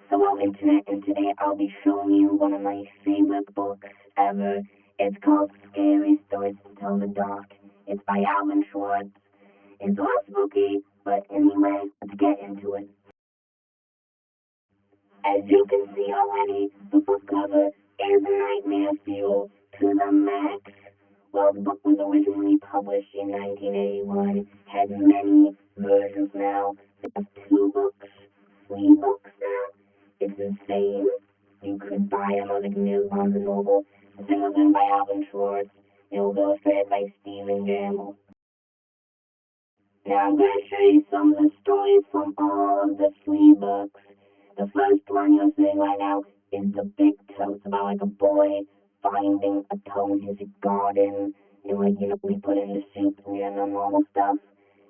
Hello, Internet, and today I'll be showing you one of my favorite books ever. It's called Scary Stories to Tell in the Dark. It's by Alvin Schwartz. It's a little spooky, but anyway, let's get into it. As you can see already, the book cover is nightmare fuel to the max. Well, the book was originally published in 1981, has many versions now. They have two books, three books now. It's insane. You could buy them on like near Barnes and Noble. The thing was written by Alvin Schwartz. It was illustrated by Stephen Gamble. Now I'm going to show you some of the stories from all of the three books. The first one you're seeing right now is The Big Toe. It's about like a boy finding a toe in his garden, and like we put it in the soup and the normal stuff,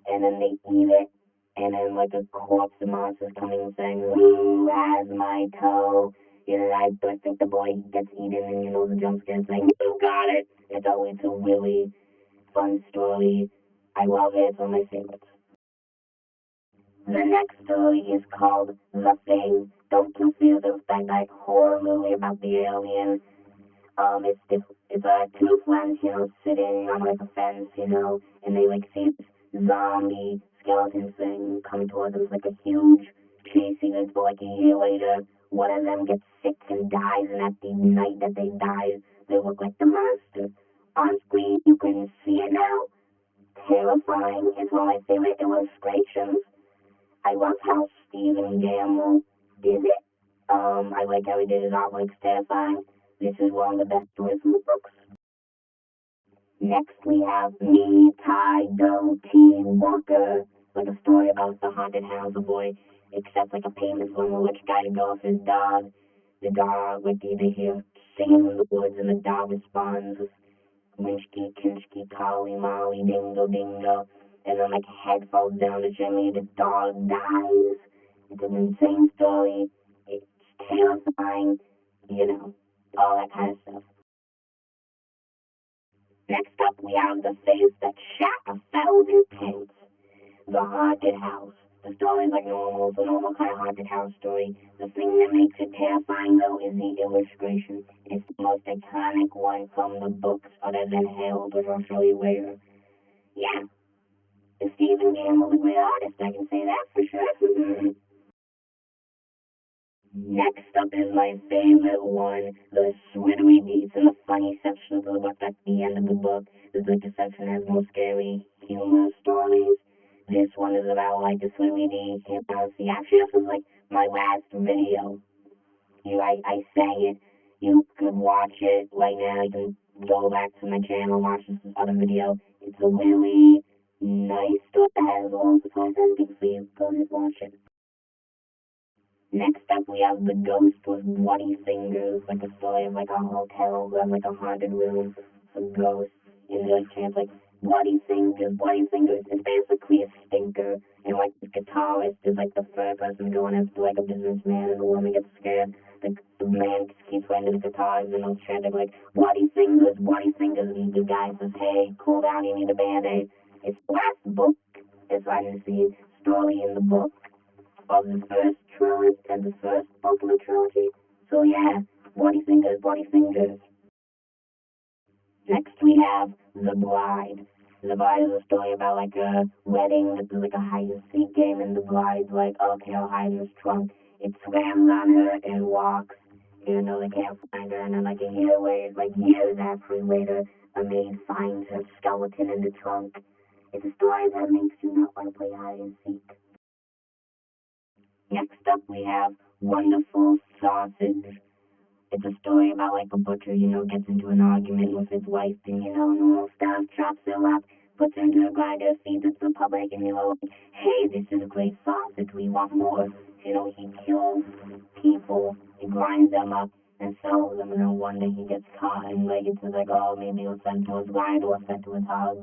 and then they eat it, and then like a corpse of monsters coming and saying, "Who has my toe?" I think the boy gets eaten, and the jump scare saying, "You got it." It's a really fun story. I love it. It's one of my favorites. The next story is called The Thing. Don't confuse it with that like horror movie about the alien. It's two friends, sitting on like a fence, and they like see this zombie skeleton thing coming towards them. It's like a huge chase sequence, but like a year later, one of them gets sick and dies, and at the night that they die, they look like the monster. On screen, you can see it now. Terrifying. It's one of my favorite illustrations. I love how Stephen Gamble did it. I like how he did his artwork terrifying. This is one of the best stories in the books. Next we have Me, Tai, Do, T, Walker. Like a story about the haunted house. A boy accepts like a payment from a rich guy to go with his dog. The dog, like they hear singing in the woods, and the dog responds with Winchki, Kinchki, Collie, Molly, Dingo, Dingo. And then like head falls down the chimney, the dog dies. It's an insane story. It's terrifying, all that kind of stuff. Next up, we have The Face That Shat 1,000 Pence. The Haunted House. The story is like normal. It's a normal kind of haunted house story. The thing that makes it terrifying, though, is the illustration. It's the most iconic one from the books, other than Harold, which I'll show you later. Yeah, Stephen Gamble is a great artist, I can say that for sure. Next up is my favorite one, the Swiddery Beats in the funny section of the book. At the end of the book, there's like a section that has more scary humor stories. This one is about like the Swiddery Dee Camp Fantasy. Actually, this was like my last video. I sang it. You could watch it right now. You can go back to my channel and watch this other video. It's a really nice story that has a lot of content. Please go and watch it. Next up, we have The Ghost with Bloody Fingers, like a story of like a hotel where like a haunted room, some ghosts, and like chants like Bloody Fingers, Bloody Fingers. It's basically a stinker, and like the guitarist is like the third person going after like a businessman, and the woman gets scared. The man keeps running to the guitars, and those chanting like Bloody Fingers, Bloody Fingers, and the guy says, "Hey, cool down, you need a band-aid." It's the last book, as I can see, story in the book of the first trilogy and the first book of the trilogy. So yeah, Bloody Fingers, Bloody Fingers. Next we have The Bride. The Bride is a story about like a wedding that there's like a hide and seek game, and the bride's like, okay, I'll hide in this trunk. It slams on her and walks, even though they can't find her. And then like a year later, like years after later, a maid finds her skeleton in the trunk. It's a story that makes you not want to play hide and seek. Next up, we have Wonderful Sausage. It's a story about like a butcher, gets into an argument with his wife, and normal stuff, chops it up, puts it into a grinder, feeds it to the public, and like, hey, this is a great sausage, we want more. He kills people, he grinds them up, and sells them, and then one day he gets caught, and like it's like, oh, maybe it was sent to his grinder or sent to his house.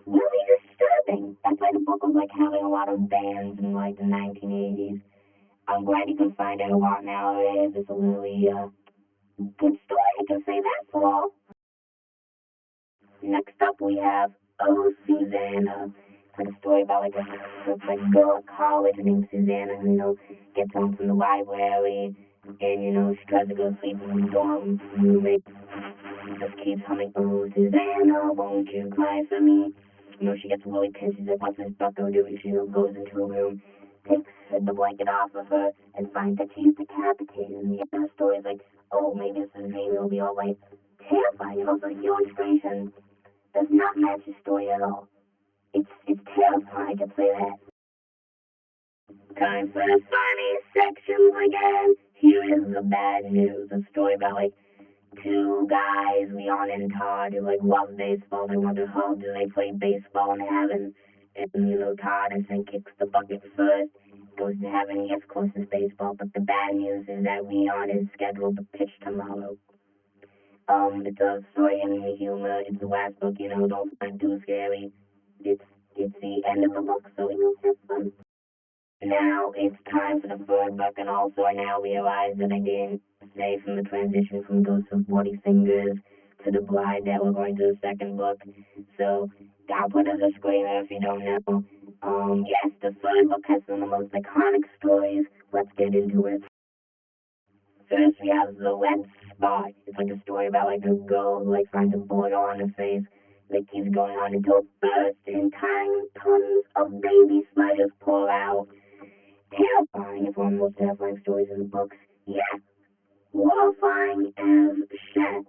Really disturbing. That's why the book was like having a lot of bans in like the 1980s. I'm glad you can find it a lot nowadays. It's a really good story. I can say that for all. Next up, we have Oh Susanna. It's like a story about like a girl at college named Susanna who, gets home from the library and, she tries to go to sleep in the dorm. Roommate just keeps humming, oh, Susanna, won't you cry for me? She gets really pissed. She's like, what's this bucko doing? She goes into her room, takes the blanket off of her, and finds that she's decapitated. And the end of the story is like, oh, maybe this is a dream. It'll be all right. Terrifying. And also, the illustration does not match the story at all. It's terrifying, I can say that. Time for the funny sections again. Here is the bad news. A story about two guys, Leon and Todd, who love baseball. They wonder how do they play baseball in heaven. And Todd I think kicks the bucket first, goes to heaven, gets closest baseball. But the bad news is that Leon is scheduled to pitch tomorrow. It's a story in the humor. It's the last book, don't find too scary. It's it's the end of the book, so have fun. Now it's time for the third book, and also I now realize that I didn't say from the transition from Ghosts of Bloody Fingers to The Bride that we're going to the second book. So I'll put a disclaimer if you don't know. Yes, the third book has some of the most iconic stories. Let's get into it. First we have The Wet Spot. It's like a story about a girl who finds a bullet on her face that keeps going on until it bursts and tiny tons of baby spiders pour out. Terrifying. It's one of the most terrifying stories in the books. Yeah, horrifying as shat.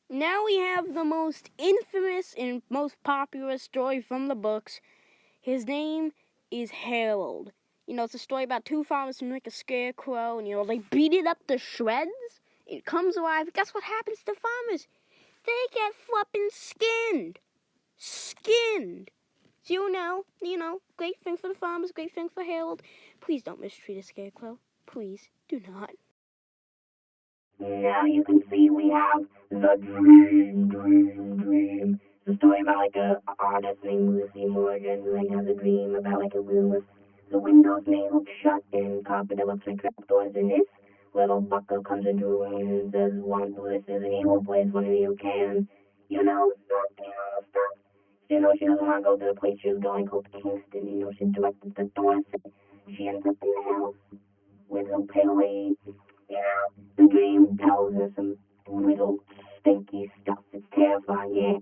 Now we have the most infamous and most popular story from the books. His name is Harold. It's a story about two farmers who make a scarecrow, and they beat it up to shreds. It comes alive. Guess what happens to farmers? They get flippin' skinned. So great thing for the farmers, great thing for Harold. Please don't mistreat a scarecrow. Please do not. Now you can see we have the dream. It's a story about a artist named Lucy Morgan who has a dream about a room with the windows nailed shut and carpet that looks like trapdoors. And this little bucko comes into a room and says, this is an evil place, one of you can, stuff. She doesn't want to go to the place she was going called Kingston. She directed the door. She ends up in the house with her pale lady. The dream tells her some little stinky stuff. It's terrifying, yeah.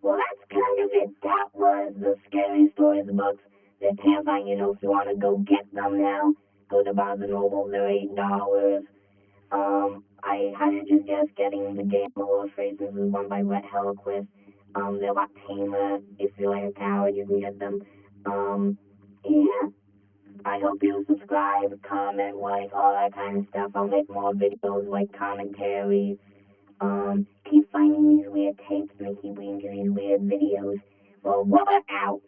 Well, that's kind of it. That was the scary stories books. They're terrifying, if you want to go get them now, go to Barnes& and Noble. They're $8. I highly suggest getting the Game of Lost Phrases. This is one by Rhett Hellquist. They're a lot tamer. If you're like a coward, you can get them. Yeah. I hope you subscribe, comment, all that kind of stuff. I'll make more videos commentary. Keep finding these weird tapes and they keep leading to these weird videos. Well, what out?